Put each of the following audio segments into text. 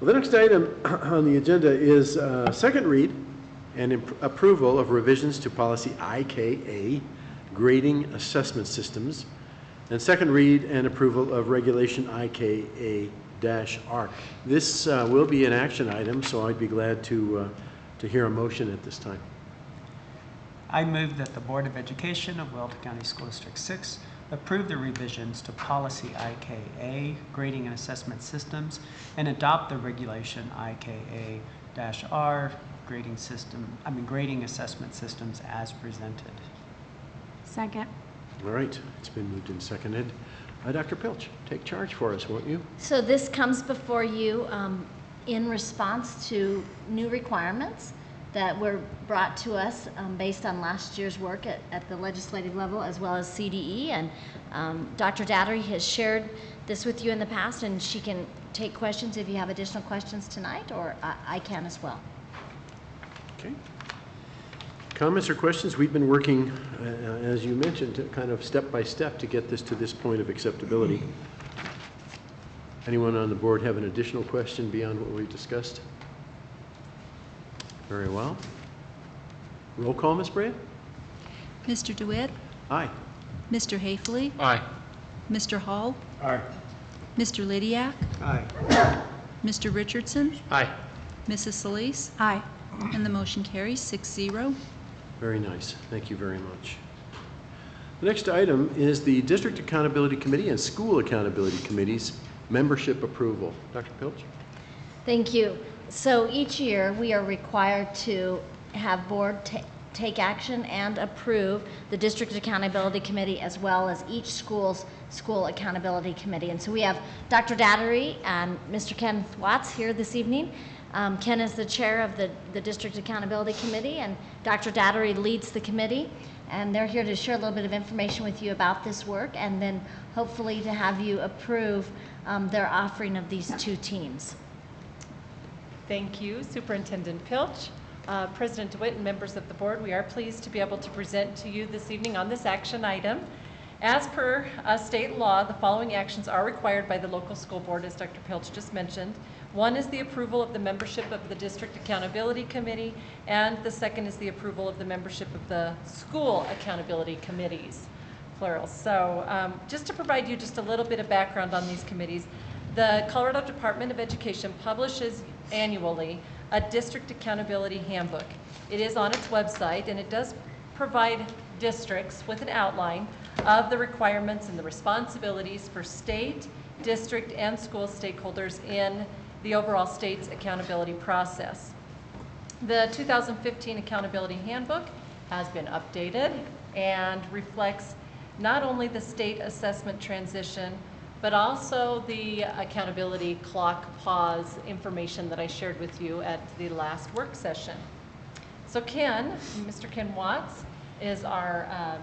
Well, the next item on the agenda is second read and approval of revisions to policy IKA, grading assessment systems, and second read and approval of regulation IKA-ARC. This will be an action item, so I'd be glad to hear a motion at this time. I move that the Board of Education of Wilton County School District 6 approve the revisions to policy IKA, grading and assessment systems, and adopt the regulation IKA-R, grading assessment systems as presented. Second. All right, it's been moved and seconded. Dr. Pilch, take charge for us, won't you? So this comes before you in response to new requirements that were brought to us based on last year's work at the legislative level as well as CDE. And Dr. Dattery has shared this with you in the past, and she can take questions if you have additional questions tonight, or I can as well. Okay. Comments or questions? We've been working, as you mentioned, to kind of step by step to get this to this point of acceptability. Anyone on the board have an additional question beyond what we've discussed? Very well. Roll call, Ms. Brand? Mr. DeWitt? Aye. Mr. Hafley? Aye. Mr. Hall? Aye. Mr. Lydiak? Aye. Mr. Richardson? Aye. Mrs. Solis? Aye. And the motion carries 6-0. Very nice. Thank you very much. The next item is the District Accountability Committee and School Accountability Committee's membership approval. Dr. Pilch? Thank you. So each year we are required to have board take action and approve the District Accountability Committee as well as each school's School Accountability Committee. And so we have Dr. Dattery and Mr. Ken Watts here this evening. Ken is the chair of the District Accountability Committee, and Dr. Dattery leads the committee. And they're here to share a little bit of information with you about this work, and then hopefully to have you approve their offering of these two teams. Thank you, Superintendent Pilch. President DeWitt and members of the board, we are pleased to be able to present to you this evening on this action item. As per state law, the following actions are required by the local school board, as Dr. Pilch just mentioned. One is the approval of the membership of the District Accountability Committee, and the second is the approval of the membership of the School Accountability Committees, plural. So just to provide you just a little bit of background on these committees, the Colorado Department of Education publishes annually a District Accountability Handbook. It is on its website, and it does provide districts with an outline of the requirements and the responsibilities for state, district, and school stakeholders in the overall state's accountability process. The 2015 Accountability Handbook has been updated and reflects not only the state assessment transition, but also the accountability clock pause information that I shared with you at the last work session. So Ken, Mr. Ken Watts, is our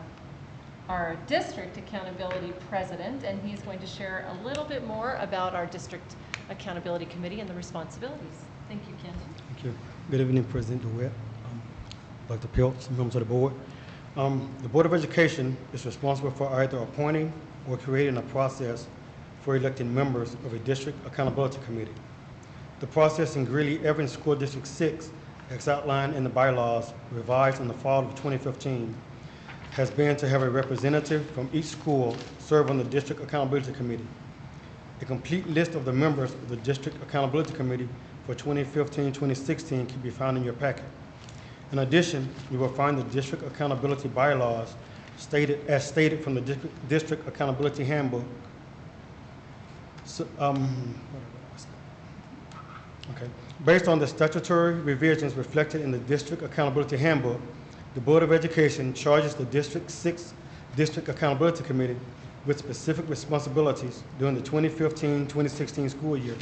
district accountability president, and he's going to share a little bit more about our district accountability committee and the responsibilities. Thank you, Ken. Thank you. Good evening, President DeWitt, Dr. Pilch, members of the board. The Board of Education is responsible for either appointing or creating a process for electing members of a district accountability committee. The process in Greeley Evans School District 6, as outlined in the bylaws revised in the fall of 2015, has been to have a representative from each school serve on the District Accountability Committee. A complete list of the members of the District Accountability Committee for 2015-2016 can be found in your packet. In addition, you will find the District Accountability bylaws as stated from the District Accountability Handbook. So, based on the statutory revisions reflected in the District Accountability Handbook, the Board of Education charges the District 6 District Accountability Committee with specific responsibilities during the 2015-2016 school year.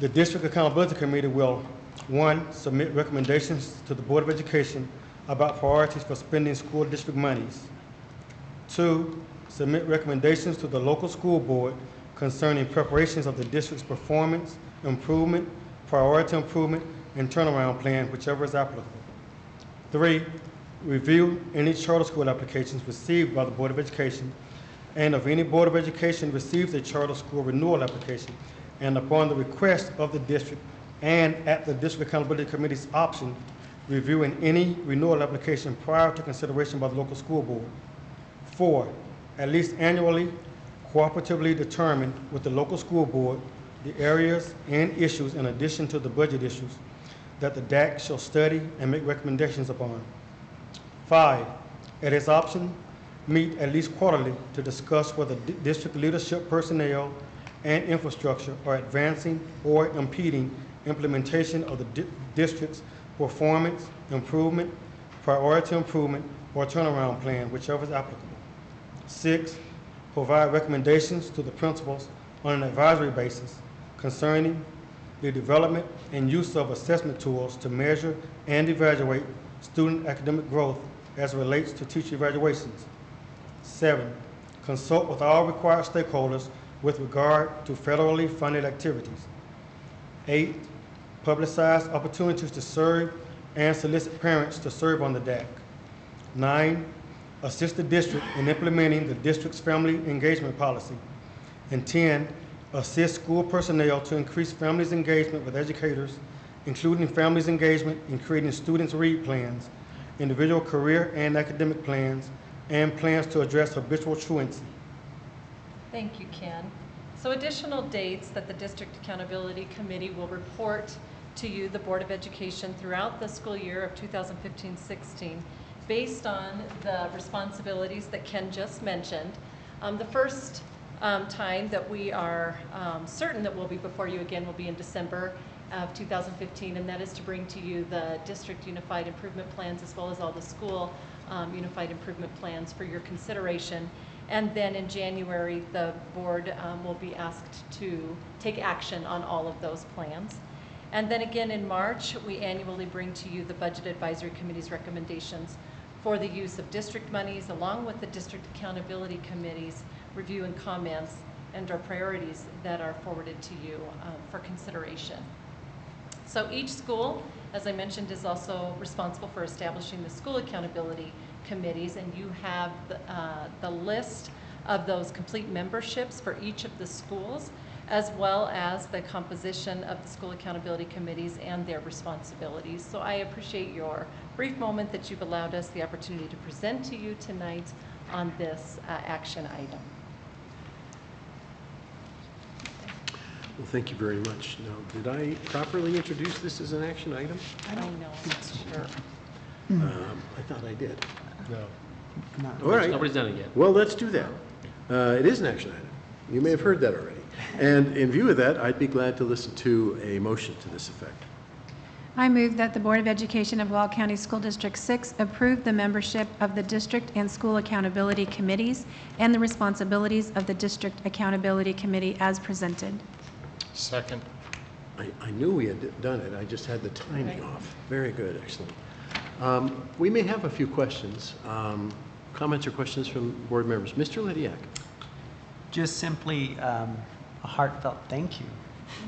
The District Accountability Committee will, 1, submit recommendations to the Board of Education about priorities for spending school district monies. 2, submit recommendations to the local school board concerning preparations of the district's performance, improvement, priority improvement, and turnaround plan, whichever is applicable. 3, review any charter school applications received by the Board of Education, and if any Board of Education receives a charter school renewal application, and upon the request of the district and at the District Accountability Committee's option, reviewing any renewal application prior to consideration by the local school board. 4, at least annually, cooperatively determine with the local school board the areas and issues in addition to the budget issues that the DAC shall study and make recommendations upon. 5, at its option, meet at least quarterly to discuss whether district leadership personnel and infrastructure are advancing or impeding implementation of the district's performance improvement, priority improvement, or turnaround plan, whichever is applicable. 6, provide recommendations to the principals on an advisory basis concerning the development and use of assessment tools to measure and evaluate student academic growth as it relates to teacher evaluations. 7, consult with all required stakeholders with regard to federally funded activities. 8, publicize opportunities to serve and solicit parents to serve on the DAC. 9, assist the district in implementing the district's family engagement policy. And 10, assist school personnel to increase families' engagement with educators, including families' engagement in creating students' read plans, individual career and academic plans, and plans to address habitual truancy. Thank you, Ken. So additional dates that the District Accountability Committee will report to you, the Board of Education, throughout the school year of 2015-16, based on the responsibilities that Ken just mentioned. The first time that we are certain that we'll be before you again will be in December of 2015, and that is to bring to you the District Unified Improvement Plans as well as all the school Unified Improvement Plans for your consideration. And then in January, the board will be asked to take action on all of those plans. And then again in March, we annually bring to you the Budget Advisory Committee's recommendations for the use of district monies, along with the District Accountability Committee's review and comments and our priorities that are forwarded to you for consideration. So each school, as I mentioned, is also responsible for establishing the school accountability committees, and you have the list of those complete memberships for each of the schools, as well as the composition of the school accountability committees and their responsibilities. So I appreciate your brief moment that you've allowed us the opportunity to present to you tonight on this action item. Well, thank you very much. Now, did I properly introduce this as an action item? I don't know, sure. I thought I did. No. All right. Nobody's done it yet. Well, let's do that. It is an action item. You may have heard that already. And in view of that, I'd be glad to listen to a motion to this effect. I move that the Board of Education of Wall County School District 6 approve the membership of the district and school accountability committees and the responsibilities of the District Accountability Committee as presented. Second. I knew we had done it. I just had the timing Right. off. Very good. Excellent. We may have a few questions, comments or questions from board members. Mr. Lydiak. Just simply a heartfelt thank you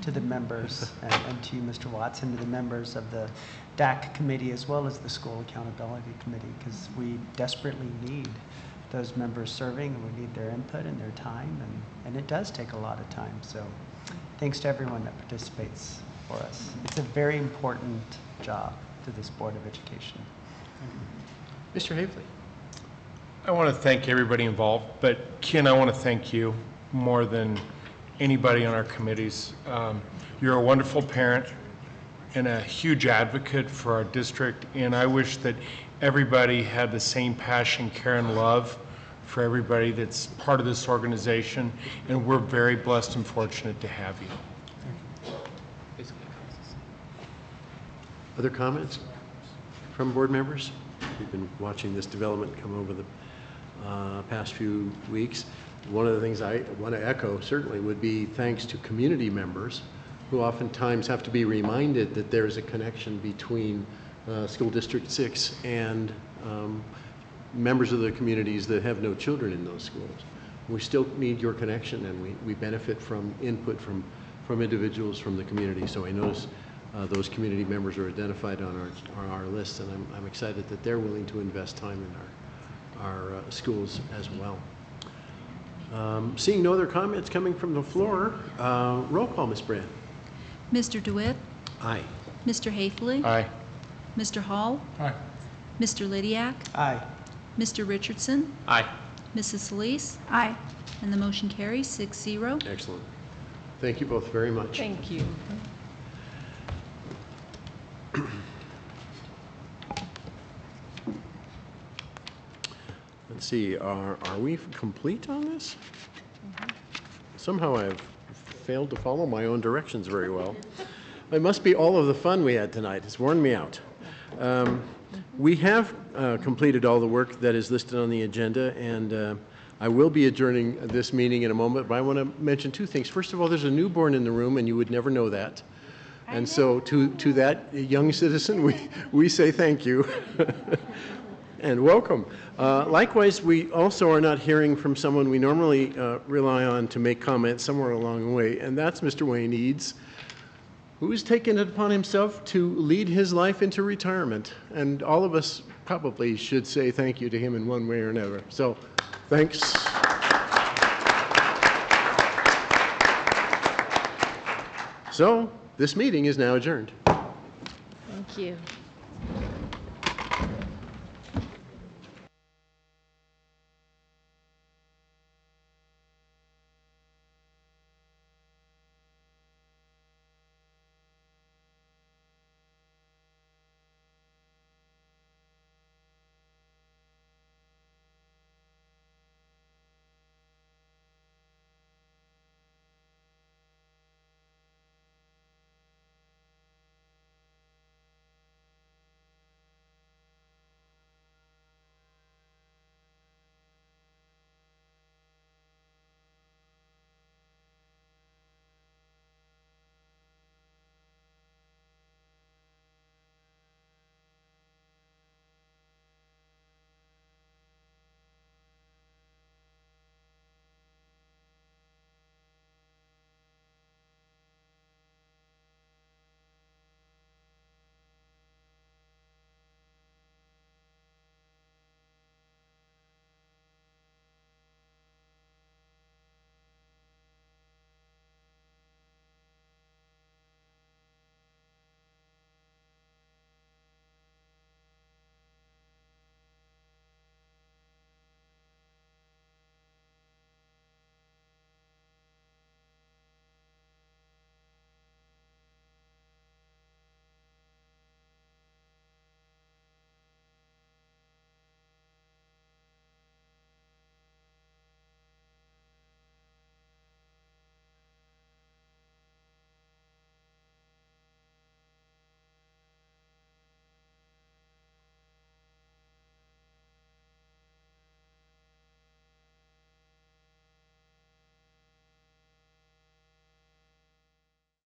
to the members and to you, Mr. Watson, to the members of the DAC committee as well as the School Accountability Committee, because we desperately need those members serving, and we need their input and their time, and it does take a lot of time. So thanks to everyone that participates for us. It's a very important job to this Board of Education. Mr. Havely. I want to thank everybody involved, but Ken, I want to thank you more than anybody on our committees. You're a wonderful parent and a huge advocate for our district, and I wish that everybody had the same passion, care, and love for everybody that's part of this organization, and we're very blessed and fortunate to have you. Other comments from board members? We've been watching this development come over the past few weeks. One of the things I want to echo certainly would be thanks to community members who oftentimes have to be reminded that there is a connection between School District 6 and members of the communities that have no children in those schools. We still need your connection, and we benefit from input from individuals from the community. So I notice those community members are identified on our list, and I'm excited that they're willing to invest time in our schools as well. Seeing no other comments coming from the floor, roll call, Ms. Brand. Mr. DeWitt? Aye. Mr. Haefele? Aye. Mr. Hall? Aye. Mr. Lydiak? Aye. Mr. Richardson? Aye. Mrs. Solis? Aye. And the motion carries 6-0. Excellent. Thank you both very much. Thank you. Let's see, are we complete on this? Somehow I've failed to follow my own directions very well. It must be all of the fun we had tonight. It's worn me out. We have completed all the work that is listed on the agenda, and I will be adjourning this meeting in a moment, but I want to mention two things. First of all, there's a newborn in the room, and you would never know that. And so to that young citizen, we say thank you and welcome. Likewise, we also are not hearing from someone we normally rely on to make comments somewhere along the way, and that's Mr. Wayne Eads, who has taken it upon himself to lead his life into retirement. And all of us probably should say thank you to him in one way or another. So, thanks. So, this meeting is now adjourned. Thank you.